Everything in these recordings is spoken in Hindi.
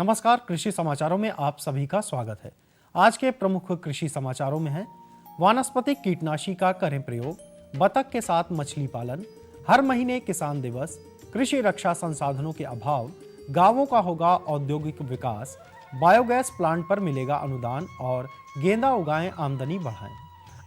नमस्कार, कृषि समाचारों में आप सभी का स्वागत है। आज के प्रमुख कृषि समाचारों में है वानस्पतिक कीटनाशी का करें प्रयोग, बतख के साथ मछली पालन, हर महीने किसान दिवस, कृषि रक्षा संसाधनों के अभाव, गांवों का होगा औद्योगिक विकास, बायोगैस प्लांट पर मिलेगा अनुदान और गेंदा उगाएं आमदनी बढ़ाएं।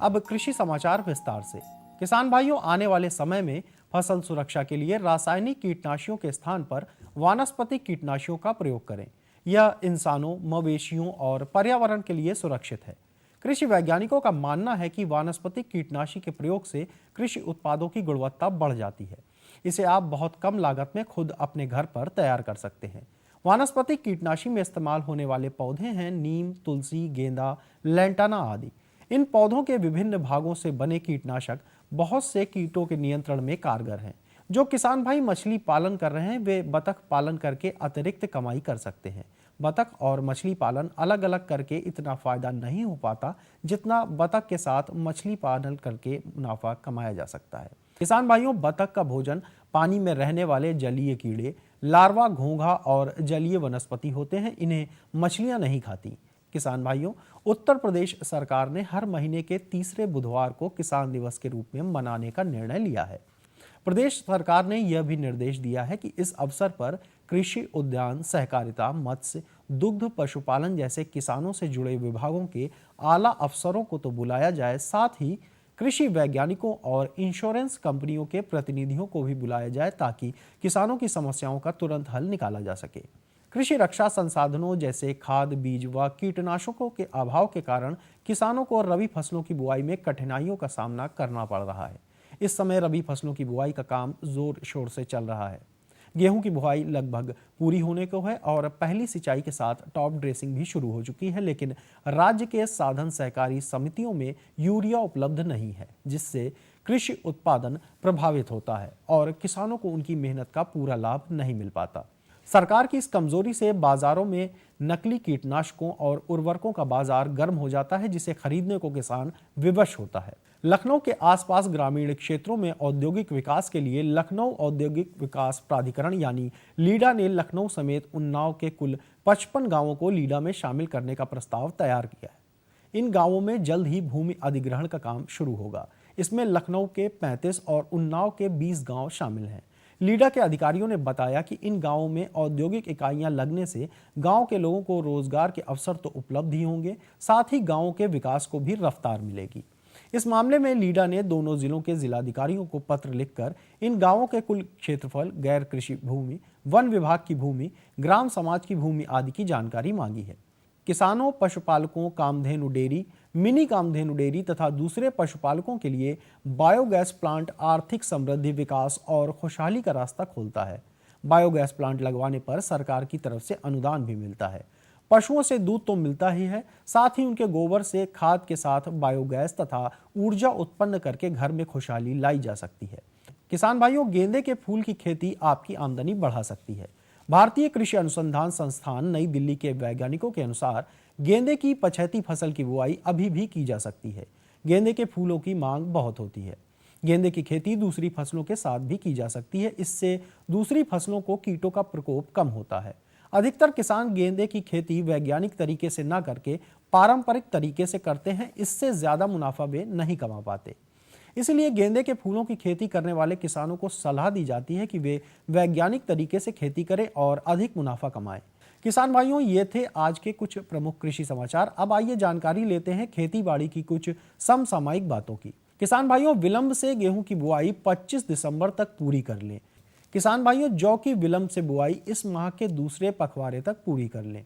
अब कृषि समाचार विस्तार से। किसान भाइयों, आने वाले समय में फसल सुरक्षा के लिए रासायनिक कीटनाशियों के स्थान पर वानस्पतिक कीटनाशियों का प्रयोग करें। यह इंसानों, मवेशियों और पर्यावरण के लिए सुरक्षित है। कृषि वैज्ञानिकों का मानना है कि वानस्पतिक कीटनाशी के प्रयोग से कृषि उत्पादों की गुणवत्ता बढ़ जाती है। इसे आप बहुत कम लागत में खुद अपने घर पर तैयार कर सकते हैं। वानस्पतिक कीटनाशी में इस्तेमाल होने वाले पौधे हैं नीम, तुलसी, गेंदा, लैंटाना आदि। इन पौधों के विभिन्न भागों से बने कीटनाशक बहुत से कीटों के नियंत्रण में कारगर हैं। जो किसान भाई मछली पालन कर रहे हैं वे बतख पालन करके अतिरिक्त कमाई कर सकते हैं। बतख और मछली पालन अलग अलग करके इतना फायदा नहीं हो पाता जितना बतख के साथ मछली पालन करके मुनाफा कमाया जा सकता है। किसान भाइयों, बतख का भोजन पानी में रहने वाले जलीय कीड़े, लार्वा, घोंघा और जलीय वनस्पति होते हैं। इन्हें मछलियां नहीं खाती। किसान भाइयों, उत्तर प्रदेश सरकार ने हर महीने के तीसरे बुधवार को किसान दिवस के रूप में मनाने का निर्णय लिया है। प्रदेश सरकार ने यह भी निर्देश दिया है कि इस अवसर पर कृषि, उद्यान, सहकारिता, मत्स्य, दुग्ध, पशुपालन जैसे किसानों से जुड़े विभागों के आला अफसरों को तो बुलाया जाए, साथ ही कृषि वैज्ञानिकों और इंश्योरेंस कंपनियों के प्रतिनिधियों को भी बुलाया जाए ताकि किसानों की समस्याओं का तुरंत हल निकाला जा सके। कृषि रक्षा संसाधनों जैसे खाद, बीज व कीटनाशकों के अभाव के कारण किसानों को रबी फसलों की बुआई में कठिनाइयों का सामना करना पड़ रहा है। इस समय रबी फसलों की बुआई का काम जोर शोर से चल रहा है। गेहूं की बुआई लगभग पूरी होने को है और पहली सिंचाई के साथ टॉप ड्रेसिंग भी शुरू हो चुकी है, लेकिन राज्य के साधन सहकारी समितियों में यूरिया उपलब्ध नहीं है, जिससे कृषि उत्पादन प्रभावित होता है और किसानों को उनकी मेहनत का पूरा लाभ नहीं मिल पाता। सरकार की इस कमजोरी से बाजारों में नकली कीटनाशकों और उर्वरकों का बाजार गर्म हो जाता है, जिसे खरीदने को किसान विवश होता है। लखनऊ के आसपास ग्रामीण क्षेत्रों में औद्योगिक विकास के लिए लखनऊ औद्योगिक विकास प्राधिकरण यानी लीडा ने लखनऊ समेत उन्नाव के कुल 55 गांवों को लीडा में शामिल करने का प्रस्ताव तैयार किया है। इन गांवों में जल्द ही भूमि अधिग्रहण का काम शुरू होगा। इसमें लखनऊ के 35 और उन्नाव के 20 गांव शामिल हैं। लीडा के अधिकारियों ने बताया कि इन गांवों में औद्योगिक इकाइयां लगने से गांव के लोगों को रोजगार के अवसर तो उपलब्ध ही होंगे, साथ ही गांवों के विकास को भी रफ्तार मिलेगी। इस मामले में लीडा ने दोनों जिलों के जिलाधिकारियों को पत्र लिखकर इन गांवों के कुल क्षेत्रफल, गैर कृषि भूमि, वन विभाग की भूमि, ग्राम समाज की भूमि आदि की जानकारी मांगी है। किसानों, पशुपालकों, Kamdhenu dairy, mini Kamdhenu dairy तथा दूसरे पशुपालकों के लिए बायोगैस प्लांट आर्थिक समृद्धि, विकास और खुशहाली का रास्ता खोलता है। बायोगैस प्लांट लगवाने पर सरकार की तरफ से अनुदान भी मिलता है। पशुओं से दूध तो मिलता ही है, साथ ही उनके गोबर से खाद के साथ बायोगैस तथा ऊर्जा उत्पन्न करके घर में खुशहाली लाई जा सकती है। किसान भाइयों, गेंदे के फूल की खेती आपकी आमदनी बढ़ा सकती है। भारतीय कृषि अनुसंधान संस्थान नई दिल्ली के वैज्ञानिकों के अनुसार गेंदे की पछैती फसल की बुआई अभी भी की जा सकती है। गेंदे के फूलों की मांग बहुत होती है। गेंदे की खेती दूसरी फसलों के साथ भी की जा सकती है। इससे दूसरी फसलों को कीटों का प्रकोप कम होता है। अधिकतर किसान गेंदे की खेती वैज्ञानिक तरीके से न करके पारंपरिक तरीके से करते हैं। इससे ज्यादा मुनाफा वे नहीं कमा पाते। इसलिए गेंदे के फूलों की खेती करने वाले किसानों को सलाह दी जाती है कि वे वैज्ञानिक तरीके से खेती करें और अधिक मुनाफा कमाएं। किसान भाइयों, ये थे आज के कुछ प्रमुख कृषि समाचार। अब आइए जानकारी लेते हैं खेती बाड़ी की कुछ समसामयिक बातों की। किसान भाइयों, विलंब से गेहूं की बुआई 25 दिसंबर तक पूरी कर लें। किसान भाइयों, जौ की विलंब से बुआई इस माह के दूसरे पखवाड़े तक पूरी कर लें।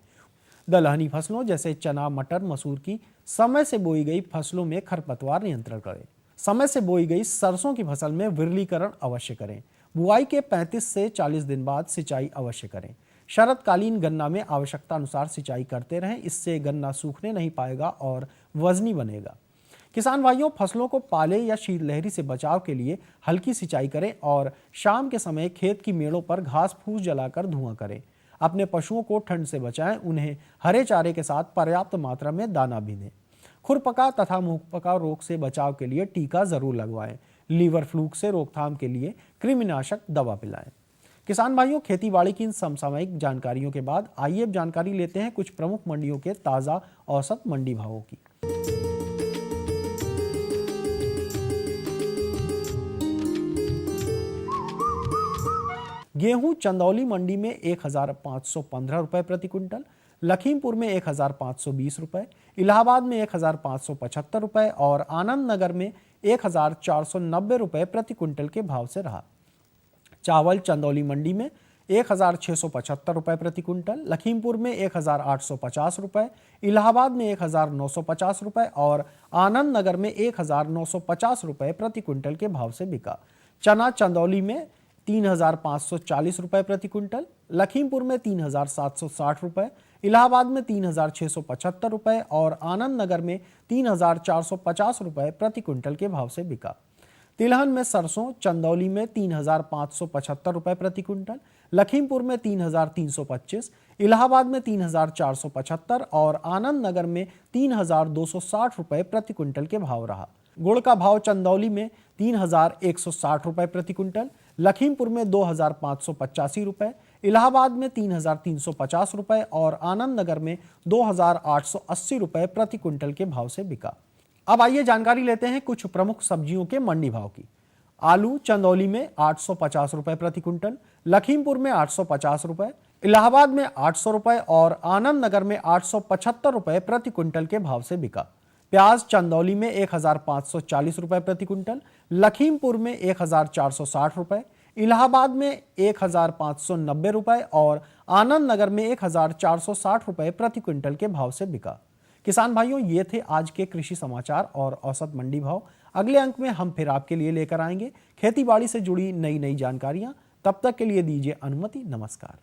दलहनी फसलों जैसे चना, मटर, मसूर की समय से बोई गई फसलों में खरपतवार नियंत्रण करें। समय से बोई गई सरसों की फसल में विरलीकरण अवश्य करें। बुआई के 35 से 40 दिन बाद सिंचाई अवश्य करें। शरतकालीन गन्ना में आवश्यकता अनुसार सिंचाई करते रहें। इससे गन्ना सूखने नहीं पाएगा और वजनी बनेगा। किसान भाइयों, फसलों को पाले या शीतलहरी से बचाव के लिए हल्की सिंचाई करें और शाम के समय खेत की मेड़ों पर घास फूस जलाकर धुआं करें। अपने पशुओं को ठंड से बचाएं। उन्हें हरे चारे के साथ पर्याप्त मात्रा में दाना भी दें। खुरपका तथा मुंहपका रोग से बचाव के लिए टीका जरूर लगवाएं। लीवर फ्लूक से रोकथाम के लिए कृमिनाशक दवा पिलाएं। किसान भाइयों, खेतीबाड़ी की इन समसामयिक जानकारियों के बाद आइए अब जानकारी लेते हैं कुछ प्रमुख मंडियों के ताजा औसत मंडी भावों की। गेहूं चंदौली मंडी में 1515 रुपए प्रति क्विंटल, लखीमपुर में 1520 रुपए, इलाहाबाद में 1575 रुपए और आनंद नगर में 1490 रुपए प्रति क्विंटल के भाव से रहा। चावल चंदौली मंडी में 1675 रुपए प्रति क्विंटल, लखीमपुर में 1850 रुपए, इलाहाबाद में 1950 रुपए और आनंद नगर में 1950 रुपए प्रति क्विंटल के भाव से बिका। चना चंदौली में 3540 रुपए प्रति क्विंटल, लखीमपुर में 3760 रुपए, इलाहाबाद में 3675 रुपए और आनंद नगर में 3450 रुपए प्रति क्विंटल के भाव से बिका। तिलहन में सरसों चंदौली में 3575 रुपए प्रति क्विंटल, लखीमपुर में 3325, इलाहाबाद में 3475 और आनंद नगर में 3260 रुपए प्रति क्विंटल के भाव रहा। गुड़ का भाव चंदौली में 3160 रुपए प्रति क्विंटल, लखीमपुर में 2585 रुपए, इलाहाबाद में 3350 रुपए और आनंद नगर में 2880 रुपए प्रति क्विंटल के भाव से बिका। अब आइए जानकारी लेते हैं कुछ प्रमुख सब्जियों के मंडी भाव की। आलू चंदौली में 850 रुपए प्रति क्विंटल, लखीमपुर में 850 रुपए, इलाहाबाद में 800 रुपए और आनंद नगर में 875 रुपए प्रति क्विंटल के भाव से बिका। प्याज चंदौली में 1540 रुपए प्रति क्विंटल, लखीमपुर में 1460 रुपए, इलाहाबाद में 1590 रुपए और आनंद नगर में 1460 रुपए प्रति क्विंटल के भाव से बिका। किसान भाइयों, ये थे आज के कृषि समाचार और औसत मंडी भाव। अगले अंक में हम फिर आपके लिए लेकर आएंगे खेतीबाड़ी से जुड़ी नई नई जानकारियां। तब तक के लिए दीजिए अनुमति। नमस्कार।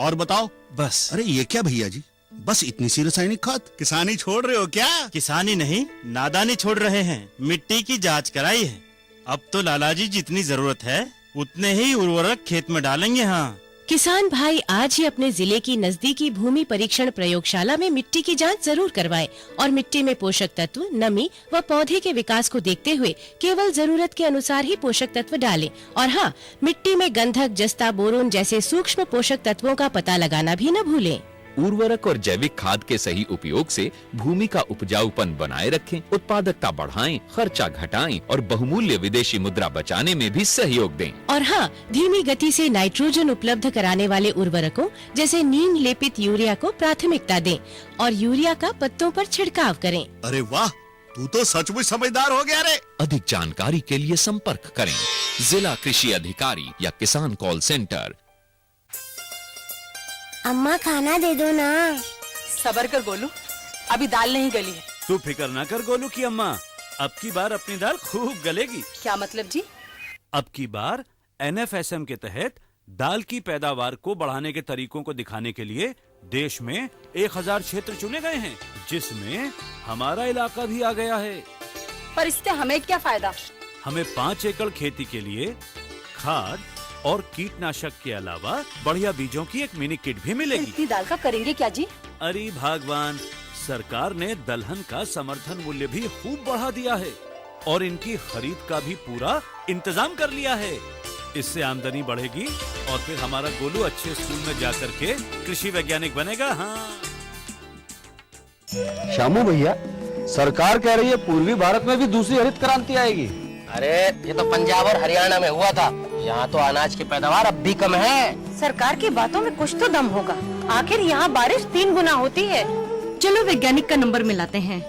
और बताओ। बस। अरे ये क्या भैया जी, बस इतनी सी रासायनिक खाद? किसानी छोड़ रहे हो क्या? किसानी नहीं, नादानी छोड़ रहे हैं। मिट्टी की जांच कराई है। अब तो लालाजी जितनी जरूरत है उतने ही उर्वरक खेत में डालेंगे। हाँ, किसान भाई आज ही अपने जिले की नजदीकी भूमि परीक्षण प्रयोगशाला में मिट्टी की जांच जरूर करवाएं और मिट्टी में पोषक तत्व, नमी व पौधे के विकास को देखते हुए केवल जरूरत के अनुसार ही पोषक तत्व डालें। और हाँ, मिट्टी में गंधक, जस्ता, बोरोन जैसे सूक्ष्म पोषक तत्वों का पता लगाना भी न भूलें। उर्वरक और जैविक खाद के सही उपयोग से भूमि का उपजाऊपन बनाए रखें, उत्पादकता बढ़ाएं, खर्चा घटाएं और बहुमूल्य विदेशी मुद्रा बचाने में भी सहयोग दें। और हाँ, धीमी गति से नाइट्रोजन उपलब्ध कराने वाले उर्वरकों जैसे नीम लेपित यूरिया को प्राथमिकता दें और यूरिया का पत्तों पर छिड़काव करें। अरे वाह, तू तो सचमुच समझदार हो गया रे। अधिक जानकारी के लिए संपर्क करें जिला कृषि अधिकारी या किसान कॉल सेंटर। अम्मा खाना दे दो ना। सबर कर गोलू, अभी दाल नहीं गली है। तू फिक्र ना कर गोलू की अम्मा, अब की बार अपनी दाल खूब गलेगी। क्या मतलब जी? अब की बार NFSM के तहत दाल की पैदावार को बढ़ाने के तरीकों को दिखाने के लिए देश में 1000 क्षेत्र चुने गए हैं, जिसमें हमारा इलाका भी आ गया है। पर इससे हमें क्या फायदा? हमें 5 एकड़ खेती के लिए खाद और कीटनाशक के अलावा बढ़िया बीजों की एक मिनी किट भी मिलेगी। इतनी दाल का करेंगे क्या जी? अरे भगवान, सरकार ने दलहन का समर्थन मूल्य भी खूब बढ़ा दिया है और इनकी खरीद का भी पूरा इंतजाम कर लिया है। इससे आमदनी बढ़ेगी और फिर हमारा गोलू अच्छे स्कूल में जाकर के कृषि वैज्ञानिक बनेगा। हाँ शामू भैया, सरकार कह रही है पूर्वी भारत में भी दूसरी हरित क्रांति आएगी। अरे ये तो पंजाब और हरियाणा में हुआ था, यहाँ तो अनाज की पैदावार अब भी कम है। सरकार की बातों में कुछ तो दम होगा। आखिर यहाँ बारिश 3 गुना होती है। चलो वैज्ञानिक का नंबर मिलाते हैं।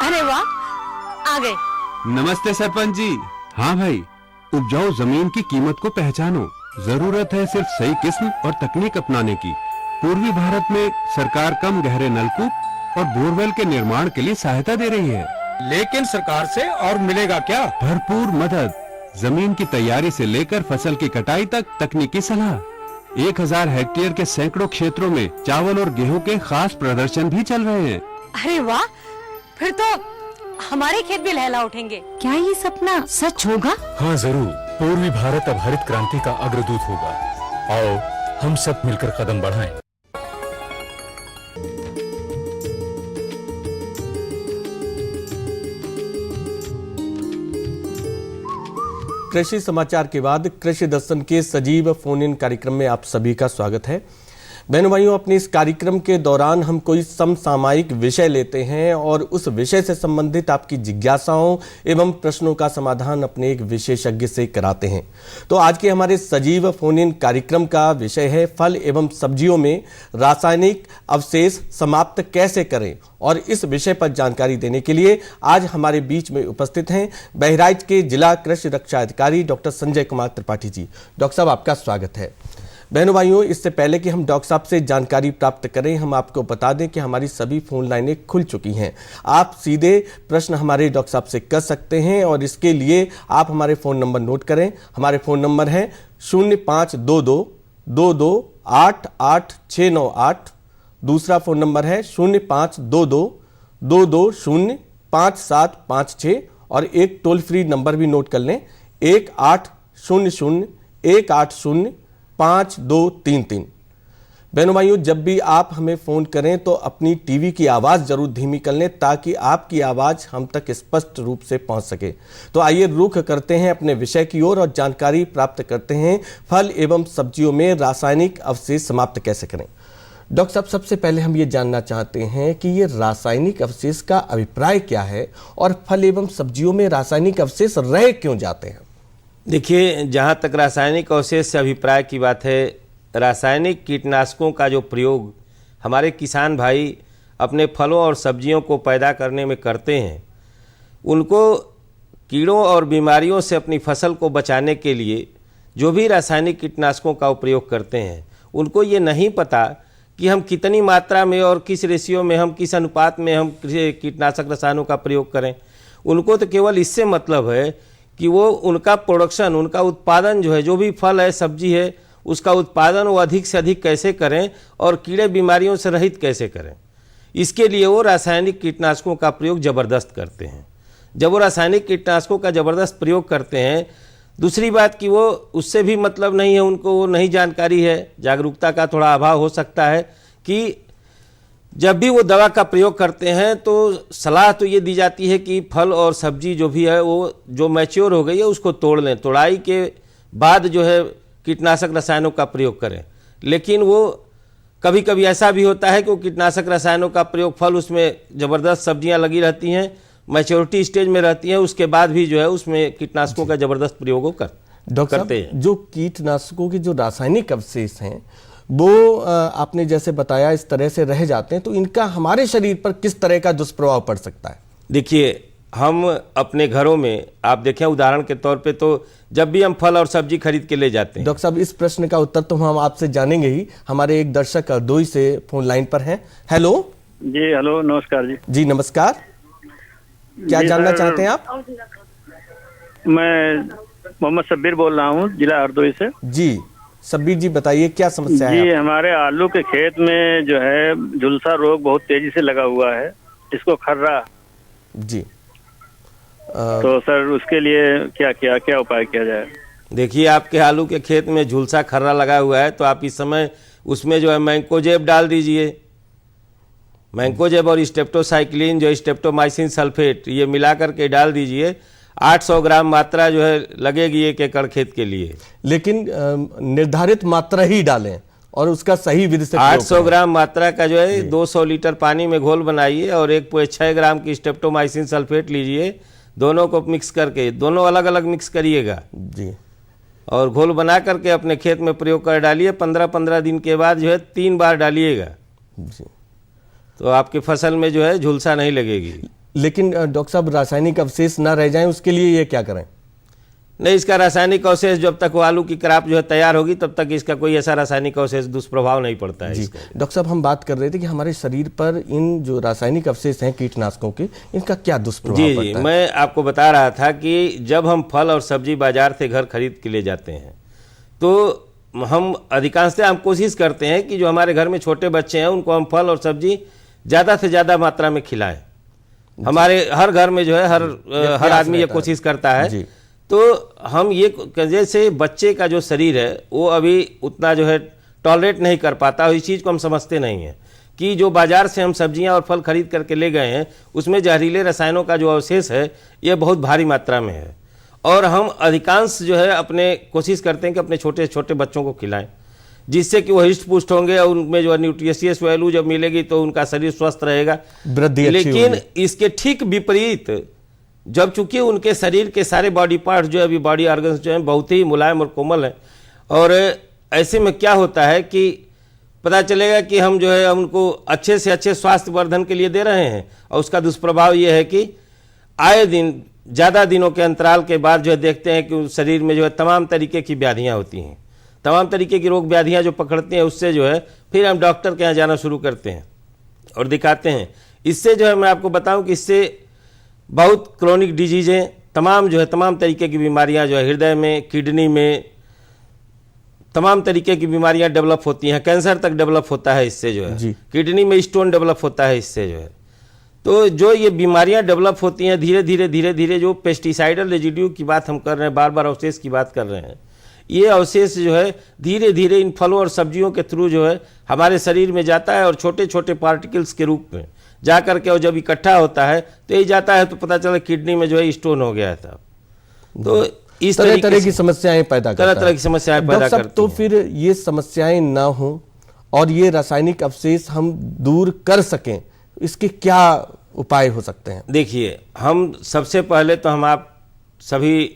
अरे वाह, आ गए। नमस्ते सरपंच जी। हाँ भाई, उपजाऊ जमीन की कीमत को पहचानो। जरूरत है सिर्फ सही किस्म और तकनीक अपनाने की। पूर्वी भारत में सरकार कम गहरे नलकूप और बोरवेल के निर्माण के लिए सहायता दे रही है। लेकिन सरकार से और मिलेगा क्या? भरपूर मदद, जमीन की तैयारी से लेकर फसल की कटाई तक तकनीकी सलाह। 1000 हेक्टेयर के सैकड़ों क्षेत्रों में चावल और गेहूं के खास प्रदर्शन भी चल रहे हैं। अरे वाह, फिर तो हमारे खेत भी लहला उठेंगे। क्या ये सपना सच होगा? हाँ जरूर, पूर्वी भारत अब हरित क्रांति का अग्रदूत होगा। आओ हम सब मिलकर कदम बढ़ाएं। कृषि समाचार के बाद कृषि दर्शन के सजीव फोन इन कार्यक्रम में आप सभी का स्वागत है। बहनों भाइयों, अपने इस कार्यक्रम के दौरान हम कोई समसामयिक विषय लेते हैं और उस विषय से संबंधित आपकी जिज्ञासाओं एवं प्रश्नों का समाधान अपने एक विशेषज्ञ से कराते हैं। तो आज के हमारे सजीव फोन इन कार्यक्रम का विषय है फल एवं सब्जियों में रासायनिक अवशेष समाप्त कैसे करें, और इस विषय पर जानकारी देने के लिए आज हमारे बीच में उपस्थित हैं बहराइच के जिला कृषि रक्षा अधिकारी डॉक्टर संजय कुमार त्रिपाठी जी। डॉक्टर साहब, आपका स्वागत है। बहनों भाइयों, इससे पहले कि हम डॉक्टर साहब से जानकारी प्राप्त करें, हम आपको बता दें कि हमारी सभी फोन लाइनें खुल चुकी हैं। आप सीधे प्रश्न हमारे डॉक्टर साहब से कर सकते हैं और इसके लिए आप हमारे फ़ोन नंबर नोट करें। हमारे फ़ोन नंबर है 0522-22-88698। दूसरा फ़ोन नंबर है 0522-22-05756 और एक टोल फ्री नंबर भी नोट कर लें 1800-180-5233। बहनों भाइयों, जब भी आप हमें फ़ोन करें तो अपनी टीवी की आवाज़ जरूर धीमी कर लें ताकि आपकी आवाज़ हम तक स्पष्ट रूप से पहुंच सके। तो आइए रुख करते हैं अपने विषय की ओर और जानकारी प्राप्त करते हैं फल एवं सब्जियों में रासायनिक अवशेष समाप्त कैसे करें। डॉक्टर साहब, सबसे पहले हम ये जानना चाहते हैं कि ये रासायनिक अवशेष का अभिप्राय क्या है और फल एवं सब्जियों में रासायनिक अवशेष रह क्यों जाते हैं? देखिए, जहाँ तक रासायनिक अवशेष से अभिप्राय की बात है, रासायनिक कीटनाशकों का जो प्रयोग हमारे किसान भाई अपने फलों और सब्जियों को पैदा करने में करते हैं, उनको कीड़ों और बीमारियों से अपनी फसल को बचाने के लिए जो भी रासायनिक कीटनाशकों का प्रयोग करते हैं, उनको ये नहीं पता कि हम कितनी मात्रा में और किस रेशियो में, हम किस अनुपात में हम कीटनाशक रसायनों का प्रयोग करें। उनको तो केवल इससे मतलब है कि वो उनका प्रोडक्शन, उनका उत्पादन जो है, जो भी फल है सब्जी है, उसका उत्पादन वो अधिक से अधिक कैसे करें और कीड़े बीमारियों से रहित कैसे करें। इसके लिए वो रासायनिक कीटनाशकों का प्रयोग ज़बरदस्त करते हैं। जब वो रासायनिक कीटनाशकों का ज़बरदस्त प्रयोग करते हैं, दूसरी बात कि वो उससे भी मतलब नहीं है, उनको वो नहीं जानकारी है, जागरूकता का थोड़ा अभाव हो सकता है कि जब भी वो दवा का प्रयोग करते हैं तो सलाह तो ये दी जाती है कि फल और सब्जी जो भी है वो जो मैच्योर हो गई है उसको तोड़ लें, तोड़ाई के बाद जो है कीटनाशक रसायनों का प्रयोग करें। लेकिन वो कभी कभी ऐसा भी होता है कि वो कीटनाशक रसायनों का प्रयोग, फल उसमें ज़बरदस्त सब्जियां लगी रहती हैं, मैच्योरिटी स्टेज में रहती हैं, उसके बाद भी जो है उसमें कीटनाशकों का ज़बरदस्त प्रयोग करते हैं। जो कीटनाशकों के जो रासायनिक अवशेष हैं वो आपने जैसे बताया इस तरह से रह जाते हैं, तो इनका हमारे शरीर पर किस तरह का दुष्प्रभाव पड़ सकता है? देखिए, हम अपने घरों में आप देखें, उदाहरण के तौर पे तो जब भी हम फल और सब्जी खरीद के ले जाते हैं। डॉक्टर साहब, इस प्रश्न का उत्तर तो हम आपसे जानेंगे ही। हमारे एक दर्शक हरदोई से फोन लाइन पर हैं। हेलो जी। हेलो, नमस्कार जी। जी नमस्कार, क्या जानना चाहते हैं आप? मैं मोहम्मद शब्बीर बोल रहा हूँ, जिला हरदोई से। जी शब्बीर जी, बताइए क्या समस्या है? जी, हमारे आलू के खेत में जो है झुलसा रोग बहुत तेजी से लगा हुआ है, इसको खर्रा। जी तो सर उसके लिए क्या उपाय किया जाए? देखिए, आपके आलू के खेत में झुलसा खर्रा लगा हुआ है तो आप इस समय उसमें जो है मैंकोजेब डाल दीजिए। मैंकोजेब और स्टेप्टोसाइक्लिन, जो स्टेप्टोमाइसिन सल्फेट, ये मिला करके डाल दीजिए। 800 ग्राम मात्रा जो है लगेगी 1 एकड़ खेत के लिए। लेकिन निर्धारित मात्रा ही डालें और उसका सही विधि से 800 ग्राम मात्रा का जो है 200 लीटर पानी में घोल बनाइए और 1.6 ग्राम की स्टेप्टोमाइसिन सल्फेट लीजिए। दोनों को मिक्स करके, दोनों अलग अलग मिक्स करिएगा जी, और घोल बना करके अपने खेत में प्रयोग कर डालिए। 15-15 दिन के बाद जो है 3 बार डालिएगा जी, तो आपकी फसल में जो है झुलसा नहीं लगेगी। लेकिन डॉक्टर साहब, रासायनिक अवशेष ना रह जाएं उसके लिए ये क्या करें? नहीं, इसका रासायनिक अवशेष जब तक वो आलू की क्रॉप जो है तैयार होगी तब तक इसका कोई ऐसा रासायनिक अवशेष दुष्प्रभाव नहीं पड़ता है। डॉक्टर साहब, हम बात कर रहे थे कि हमारे शरीर पर इन जो रासायनिक अवशेष हैं कीटनाशकों के, इनका क्या दुष्प्रभाव पड़ता है? मैं आपको बता रहा था कि जब हम फल और सब्जी बाजार से घर खरीद के ले जाते हैं तो हम अधिकांशतः हम कोशिश करते हैं कि जो हमारे घर में छोटे बच्चे हैं उनको हम फल और सब्जी ज़्यादा से ज़्यादा मात्रा में खिलाएं। हमारे हर घर में जो है हर आदमी ये कोशिश करता है। तो हम ये, जैसे बच्चे का जो शरीर है वो अभी उतना जो है टॉलरेट नहीं कर पाता, इस चीज़ को हम समझते नहीं हैं कि जो बाजार से हम सब्जियां और फल खरीद करके ले गए हैं उसमें जहरीले रसायनों का जो अवशेष है ये बहुत भारी मात्रा में है और हम अधिकांश जो है अपने कोशिश करते हैं कि अपने छोटे छोटे बच्चों को खिलाएं, जिससे कि वो हिष्ट पुष्ट होंगे और उनमें जो है न्यूट्रिशियस वैल्यू जब मिलेगी तो उनका शरीर स्वस्थ रहेगा, वृद्धि अच्छी लेकिन होगी। इसके ठीक विपरीत जब चूंकि उनके शरीर के सारे बॉडी पार्ट्स जो है अभी बॉडी ऑर्गन्स जो है बहुत ही मुलायम और कोमल हैं, और ऐसे में क्या होता है कि पता चलेगा कि हम जो है उनको अच्छे से अच्छे स्वास्थ्य वर्धन के लिए दे रहे हैं, और उसका दुष्प्रभाव ये है कि आए दिन ज़्यादा दिनों के अंतराल के बाद जो है देखते हैं कि उस शरीर में जो है तमाम तरीके की व्याधियाँ होती हैं, तमाम तरीके की रोग व्याधियाँ जो पकड़ती हैं, उससे जो है फिर हम डॉक्टर के यहाँ जाना शुरू करते हैं और दिखाते हैं। इससे जो है मैं आपको बताऊं कि इससे बहुत क्रोनिक डिजीजें, तमाम जो है तमाम तरीके की बीमारियां जो है हृदय में, किडनी में, तमाम तरीके की बीमारियां डेवलप होती हैं, कैंसर तक डेवलप होता है इससे जो है, किडनी में स्टोन डेवलप होता है इससे जो है। तो जो ये बीमारियां डेवलप होती हैं धीरे धीरे जो पेस्टिसाइडल रेजिड्यू की बात हम कर रहे हैं, बार बार अवशेष की बात कर रहे हैं, ये अवशेष जो है धीरे धीरे इन फलों और सब्जियों के थ्रू जो है हमारे शरीर में जाता है और छोटे छोटे पार्टिकल्स के रूप में जा करके और जब इकट्ठा होता है तो ये जाता है तो पता चला किडनी में जो है स्टोन हो गया था। तो इस तरह की समस्याएं पैदा करता है। तरह की समस्याएं पैदा करती तो फिर ये समस्याएं ना हो और ये रासायनिक अवशेष हम दूर कर सकें, इसके क्या उपाय हो सकते हैं? देखिए, हम सबसे पहले तो हम आप सभी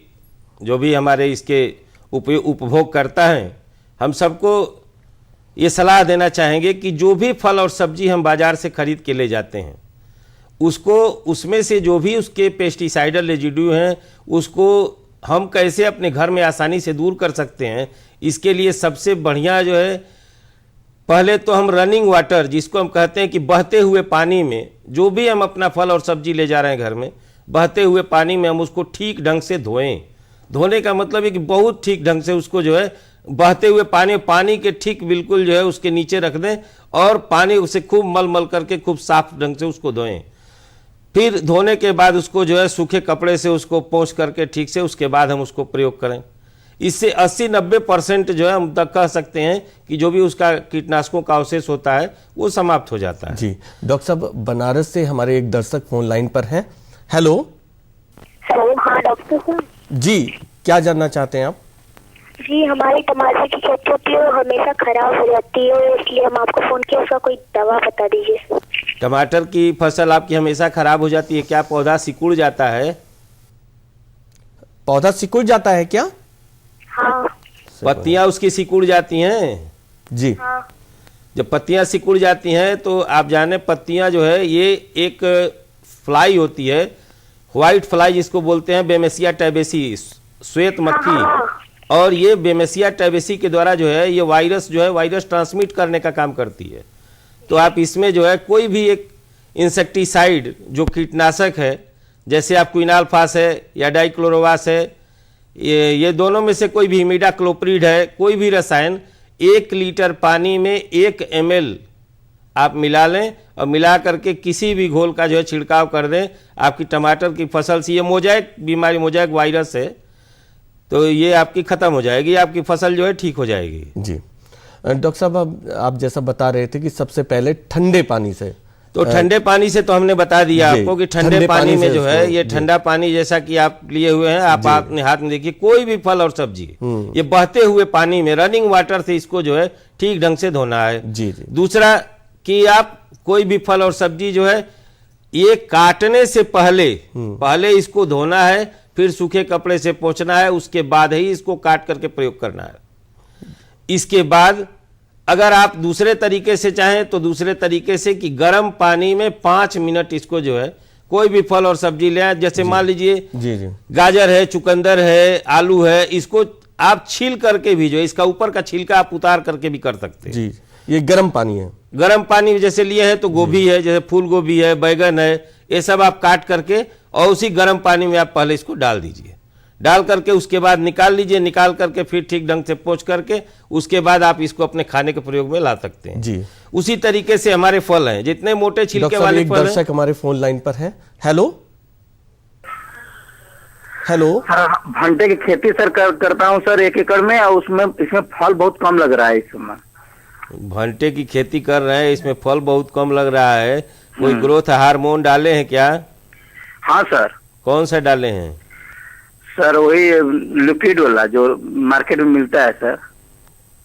जो भी हमारे इसके उपभोग करता है, हम सबको ये सलाह देना चाहेंगे कि जो भी फल और सब्जी हम बाजार से खरीद के ले जाते हैं उसको, उसमें से जो भी उसके पेस्टिसाइडल रेजिड्यू हैं उसको हम कैसे अपने घर में आसानी से दूर कर सकते हैं। इसके लिए सबसे बढ़िया जो है, पहले तो हम रनिंग वाटर, जिसको हम कहते हैं कि बहते हुए पानी में जो भी हम अपना फल और सब्जी ले जा रहे हैं घर में, बहते हुए पानी में हम उसको ठीक ढंग से धोएं। धोने का मतलब है कि बहुत ठीक ढंग से उसको जो है बहते हुए पानी के ठीक बिल्कुल जो है उसके नीचे रख दें और पानी उसे खूब मल करके खूब साफ ढंग से उसको धोएं। फिर धोने के बाद उसको जो है सूखे कपड़े से उसको पोंछ करके ठीक से उसके बाद हम उसको प्रयोग करें। इससे 80-90% जो है हम तक कह सकते हैं कि जो भी उसका कीटनाशकों का अवशेष होता है वो समाप्त हो जाता है। जी डॉक्टर साहब, बनारस से हमारे एक दर्शक फोन लाइन पर हैं। हेलो। हाँ डॉक्टर साहब जी, क्या जानना चाहते हैं आप? जी, हमारी टमाटर की खेती होती है और हमेशा खराब हो जाती है, इसलिए हम आपको फोन किया, उसका कोई दवा बता दीजिए। टमाटर की फसल आपकी हमेशा खराब हो जाती है, क्या पौधा सिकुड़ जाता है? पौधा सिकुड़ जाता है क्या? हाँ। पत्तियां उसकी सिकुड़ जाती हैं जी। हाँ। जब पत्तियां सिकुड़ जाती हैं तो आप जाने पत्तियां जो है ये एक फ्लाई होती है, व्हाइट फ्लाई जिसको बोलते हैं, बेमेसिया टैबेसी, श्वेत मक्खी, और ये बेमेसिया टैबेसी के द्वारा जो है ये वायरस जो है वायरस ट्रांसमिट करने का काम करती है। तो आप इसमें जो है कोई भी एक इंसेक्टिसाइड जो कीटनाशक है, जैसे आप क्विनाल्फास है या डाइक्लोरोवास है, ये दोनों में से कोई भी, इमिडाक्लोप्रिड है, कोई भी रसायन 1 लीटर पानी में 1 ml आप मिला लें और मिला करके किसी भी घोल का जो है छिड़काव कर दें। आपकी टमाटर की फसल से, ये मोजाइक बीमारी, मोजाइक वायरस है, तो ये आपकी खत्म हो जाएगी, आपकी फसल जो है ठीक हो जाएगी। जी डॉक्टर साहब, आप जैसा बता रहे थे कि सबसे पहले ठंडे पानी से, तो ठंडे पानी से तो हमने बता दिया आपको कि ठंडे पानी में जो है ये ठंडा पानी जैसा कि आप लिए हुए हैं, आप अपने हाथ में देखिए, कोई भी फल और सब्जी ये बहते हुए पानी में रनिंग वाटर से इसको जो है ठीक ढंग से धोना है। जी। दूसरा कि आप कोई भी फल और सब्जी जो है ये काटने से पहले इसको धोना है, फिर सूखे कपड़े से पोंछना है, उसके बाद ही इसको काट करके प्रयोग करना है। इसके बाद अगर आप दूसरे तरीके से चाहें तो दूसरे तरीके से कि गर्म पानी में 5 मिनट इसको जो है कोई भी फल और सब्जी ले आए, जैसे मान लीजिए गाजर है, चुकंदर है, आलू है, इसको आप छील करके भी जो है इसका ऊपर का छिलका आप उतार करके भी कर सकते हैं। जी, ये गर्म पानी है। गर्म पानी जैसे लिए हैं तो गोभी है, जैसे फूल गोभी है, बैगन है, ये सब आप काट करके और उसी गर्म पानी में आप पहले इसको डाल दीजिए, डाल करके उसके बाद निकाल लीजिए, निकाल करके फिर ठीक ढंग से पोंछ करके उसके बाद आप इसको अपने खाने के प्रयोग में ला सकते हैं। जी। उसी तरीके से हमारे फल हैं, जितने मोटे छिलके वाले फल हैं। दर्शक हमारे फोन लाइन पर है। हेलो। हाँ, भंटे की खेती सर करता हूँ सर 1 एकड़ में, और इसमें फल बहुत कम लग रहा है। इस समय भंटे की खेती कर रहे हैं, इसमें फल बहुत कम लग रहा है, कोई ग्रोथ हार्मोन डाले हैं क्या? हाँ सर। कौन सा डाले हैं? सर वही लिक्विड वाला जो मार्केट में मिलता है सर।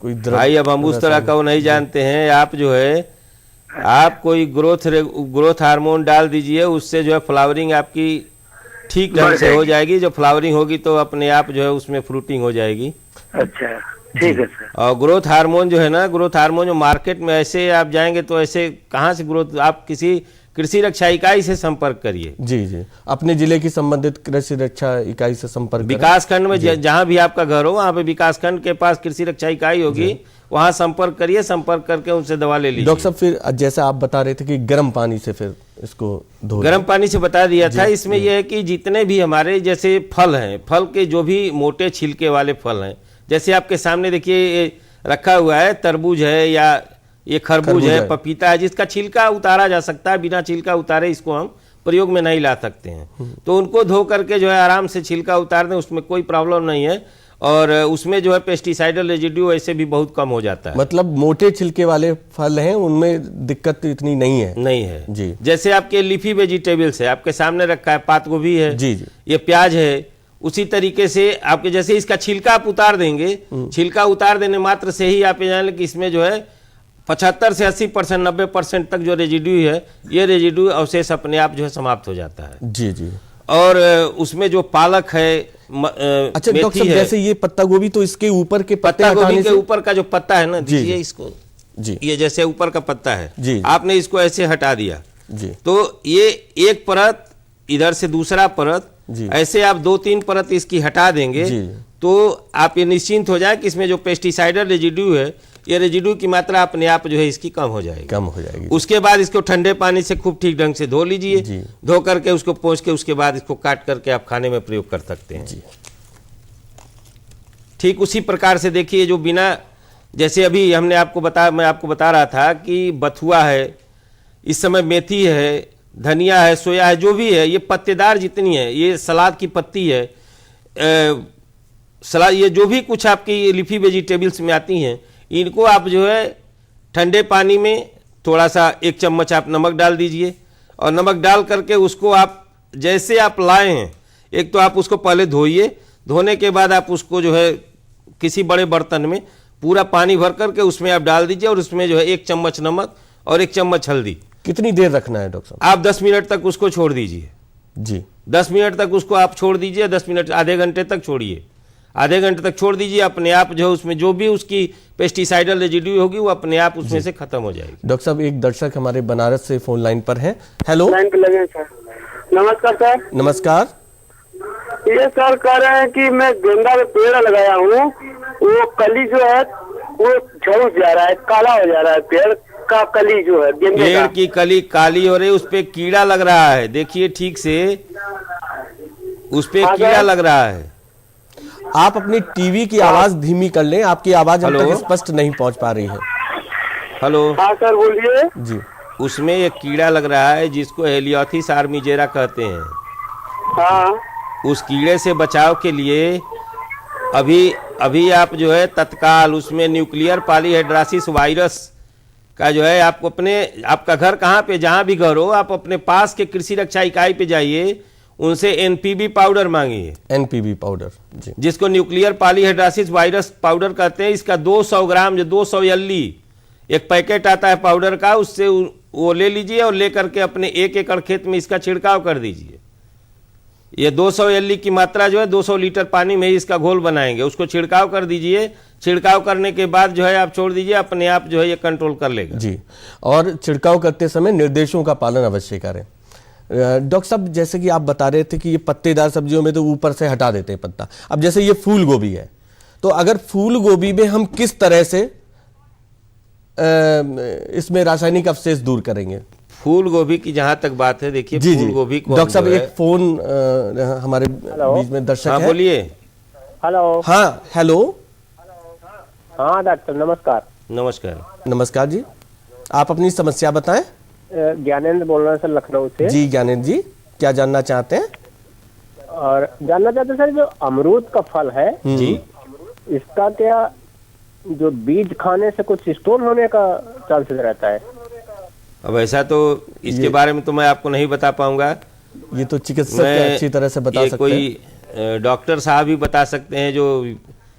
कोई भाई अब हम उस तरह का वो नहीं जानते हैं। आप जो है आप कोई ग्रोथ हार्मोन डाल दीजिए, उससे जो है फ्लावरिंग आपकी ठीक ढंग से हो जाएगी। जो फ्लावरिंग होगी तो अपने आप जो है उसमें फ्रूटिंग हो जाएगी। अच्छा ठीक है सर। और ग्रोथ हार्मोन जो है ना, ग्रोथ हार्मोन जो मार्केट में ऐसे आप जाएंगे तो ऐसे कहाँ से ग्रोथ, आप किसी कृषि रक्षा इकाई से संपर्क करिए। जी जी, अपने जिले की संबंधित कृषि रक्षा इकाई से संपर्क करें। विकास खंड में जहाँ भी आपका घर हो वहाँ पे विकास खंड के पास कृषि रक्षा इकाई होगी, वहाँ संपर्क करिए। संपर्क करके उनसे दवा ले लीजिए। डॉक्टर साहब फिर जैसे आप बता रहे थे कि गर्म पानी से फिर इसको धो, गर्म पानी से बता दिया था। इसमें यह है कि जितने भी हमारे जैसे फल हैं, फल के जो भी मोटे छिलके वाले फल हैं, जैसे आपके सामने देखिए रखा हुआ है, तरबूज है या ये खरबूज है, पपीता है, जिसका छिलका उतारा जा सकता है। बिना छिलका उतारे इसको हम प्रयोग में नहीं ला सकते हैं। तो उनको धो करके जो है आराम से छिलका उतार दें, उसमें कोई प्रॉब्लम नहीं है। और उसमें जो है पेस्टिसाइडल रेजिड्यू ऐसे भी बहुत कम हो जाता है। मतलब मोटे छिलके वाले फल हैं उनमें दिक्कत इतनी नहीं है जी। जैसे आपके लीफी वेजिटेबल्स है, आपके सामने रखा है, पात गोभी है जी जी, ये प्याज है, उसी तरीके से आपके जैसे इसका छिलका आप उतार देंगे, छिलका उतार देने मात्र से ही आप ये जान लें कि इसमें जो है 75 से 80%, 90% तक जो रेजिड्यू है, ये रेजिड्यू अवशेष अपने आप जो है समाप्त हो जाता है। जी जी। और उसमें जो पालक है, अच्छा डॉक्टर साहब, जैसे ये पत्ता गोभी, तो इसके ऊपर के पत्ता गोभी के ऊपर का जो पत्ता है ना, दीजिए इसको जी, ये जैसे ऊपर का पत्ता है जी, आपने इसको ऐसे हटा दिया जी, तो ये एक परत, इधर से दूसरा परत, ऐसे आप 2-3 परत इसकी हटा देंगे तो आप ये निश्चिंत हो जाए कि इसमें जो पेस्टिसाइडल रेजिड्यू है, ये रेजिड्यू की मात्रा अपने आप जो है इसकी कम हो जाएगी। उसके बाद इसको ठंडे पानी से खूब ठीक ढंग से धो लीजिए। धो करके उसको पोंछ के उसके बाद इसको काट करके आप खाने में प्रयोग कर सकते हैं। ठीक उसी प्रकार से देखिए, जो बिना, जैसे अभी हमने आपको मैं आपको बता रहा था कि बथुआ है, इस समय मेथी है, धनिया है, सोया है, जो भी है, ये पत्तेदार जितनी है, ये सलाद की पत्ती है, सलाद, ये जो भी कुछ आपकी लीफी वेजिटेबल्स में आती हैं, इनको आप जो है ठंडे पानी में थोड़ा सा 1 चम्मच आप नमक डाल दीजिए। और नमक डाल करके उसको आप जैसे आप लाए हैं, एक तो आप उसको पहले धोइए, धोने के बाद आप उसको जो है किसी बड़े बर्तन में पूरा पानी भर करके उसमें आप डाल दीजिए और उसमें जो है 1 चम्मच नमक और 1 चम्मच हल्दी। कितनी देर रखना है डॉक्टर साहब? आप 10 मिनट तक उसको छोड़ दीजिए जी। 10 मिनट तक उसको आप छोड़ दीजिए। 10 मिनट, आधे घंटे तक छोड़िए, आधे घंटे तक छोड़ दीजिए। अपने आप जो उसमें जो भी उसकी पेस्टिसाइडल रेजिड्यू होगी वो अपने आप उसमें से खत्म हो जाएगी। डॉक्टर साहब, एक दर्शक हमारे बनारस से फोन लाइन पर है। हेलो, लाइन पे लगे सर। नमस्कार सर। नमस्कार। ये सर कह रहे हैं कि मैं गेंदा का पेड़ लगाया हूँ, वो कली जो है वो झुलस जा रहा है, काला हो जा रहा है। पेड़ का कली जो है, पेड़ की कली काली हो रही है, उस पे कीड़ा लग रहा है। देखिए ठीक से, उस पे कीड़ा लग रहा है। आप अपनी टीवी की आवाज धीमी कर लें, आपकी आवाज हम तक स्पष्ट नहीं पहुंच पा रही है। हेलो, हाँ सर बोलिए जी। उसमें एक कीड़ा लग रहा है जिसको हेलियोथिस आर्मीजेरा कहते हैं। हाँ। उस कीड़े से बचाव के लिए अभी आप जो है तत्काल उसमें न्यूक्लियर पॉलीहेड्रासिस वायरस का जो है आपको आपका घर कहाँ पे, जहाँ भी घर हो, आप अपने पास के कृषि रक्षा इकाई पे जाइए, उनसे एनपीबी पाउडर मांगिए। एनपीबी पाउडर जी, जिसको न्यूक्लियर पॉलीहेड्रासिस वायरस पाउडर कहते हैं। इसका 200 ग्राम, जो 200 एलई एक पैकेट आता है पाउडर का, उससे वो ले लीजिए और ले करके अपने 1 एकड़ खेत में इसका छिड़काव कर दीजिए। ये 200 एलई की मात्रा जो है 200 लीटर पानी में ही इसका घोल बनाएंगे, उसको छिड़काव कर दीजिए। छिड़काव करने के बाद जो है आप छोड़ दीजिए, अपने आप जो है ये कंट्रोल कर लेगा जी। और छिड़काव करते समय निर्देशों का पालन अवश्य करें। डॉक्टर साहब, जैसे कि आप बता रहे थे कि ये पत्तेदार सब्जियों में तो ऊपर से हटा देते हैं पत्ता, अब जैसे ये फूल गोभी है, तो अगर फूल गोभी में हम किस तरह से इसमें रासायनिक अवशेष दूर करेंगे? फूल गोभी की जहां तक बात है, देखिए फूल गोभी को डॉक्टर साहब, एक फोन हमारे बीच में दर्शक है। बोलिए। हेलो। हाँ हेलो। हाँ डॉक्टर नमस्कार। नमस्कार। नमस्कार जी, आप अपनी समस्या बताएं। ज्ञानेंद्र बोल रहे हैं सर, लखनऊ से। जी ज्ञानेंद्र जी, क्या जानना चाहते हैं? और जानना चाहते हैं सर, जो अमरूद का फल है जी, इसका क्या जो बीज खाने से कुछ स्टोन होने का चांसेस रहता है? अब ऐसा तो इसके बारे में तो मैं आपको नहीं बता पाऊंगा। ये तो चिकित्सक अच्छी तरह से बता सकते हैं। कोई डॉक्टर साहब ही बता सकते हैं जो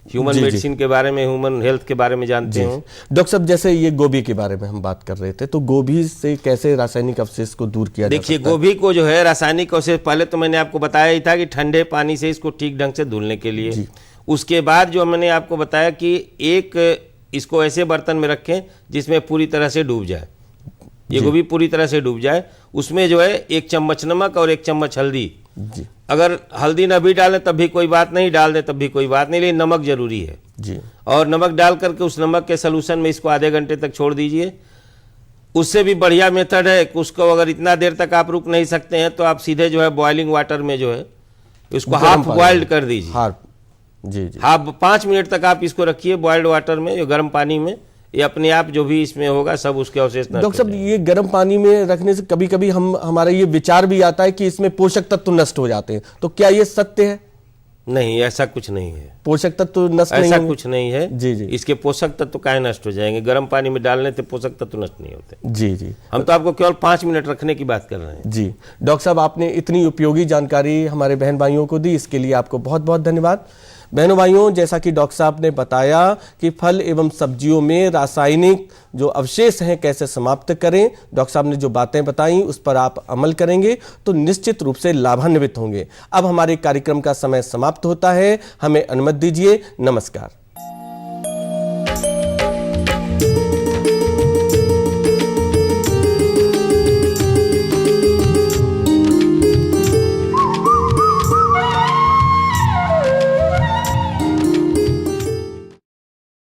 ह्यूमन जी, मेडिसिन के बारे में, ह्यूमन हेल्थ के बारे में जानते हो। डॉक्टर साहब, जैसे ये गोभी के बारे में हम बात कर रहे थे, तो गोभी से कैसे रासायनिक अवशेष को दूर किया जा देखिए, सकता है? गोभी को जो है रासायनिक अवशेष, पहले तो मैंने आपको बताया ही था कि ठंडे पानी से इसको ठीक ढंग से धुलने के लिए। उसके बाद जो मैंने आपको बताया कि एक इसको ऐसे बर्तन में रखें जिसमें पूरी तरह से डूब जाए, ये गोभी पूरी तरह से डूब जाए। उसमें जो है 1 चम्मच नमक और 1 चम्मच हल्दी, अगर हल्दी न भी डालें तब भी कोई बात नहीं, डाल दें तब भी कोई बात नहीं, लेकिन नमक जरूरी है जी। और नमक डाल करके उस नमक के सलूशन में इसको आधे घंटे तक छोड़ दीजिए। उससे भी बढ़िया मेथड है, उसको अगर इतना देर तक आप रुक नहीं सकते हैं तो आप सीधे जो है बॉइलिंग वाटर में जो है इसको हाफ बॉइल्ड कर दीजिए। जी जी, हाफ 5 मिनट तक आप इसको रखिए बॉइल्ड वाटर में, गर्म पानी में, ये अपने आप जो भी इसमें होगा सब उसके अवशेष। डॉक्टर साहब, ये गर्म पानी में रखने से कभी कभी हमारा ये विचार भी आता है कि इसमें पोषक तत्व नष्ट हो जाते हैं, तो क्या ये सत्य है? नहीं, ऐसा कुछ नहीं है, पोषक तत्व नष्ट नहीं, ऐसा कुछ नहीं है। जी जी, इसके पोषक तत्व काहे नष्ट हो जाएंगे? गर्म पानी में डालने से पोषक तत्व नष्ट नहीं होते। जी जी, हम तो आपको केवल 5 मिनट रखने की बात कर रहे हैं। जी डॉक्टर साहब, आपने इतनी उपयोगी जानकारी हमारे बहन भाइयों को दी, इसके लिए आपको बहुत बहुत धन्यवाद। बहनों भाइयों, जैसा कि डॉक्टर साहब ने बताया कि फल एवं सब्जियों में रासायनिक जो अवशेष हैं कैसे समाप्त करें, डॉक्टर साहब ने जो बातें बताई उस पर आप अमल करेंगे तो निश्चित रूप से लाभान्वित होंगे। अब हमारे कार्यक्रम का समय समाप्त होता है, हमें अनुमति दीजिए। नमस्कार।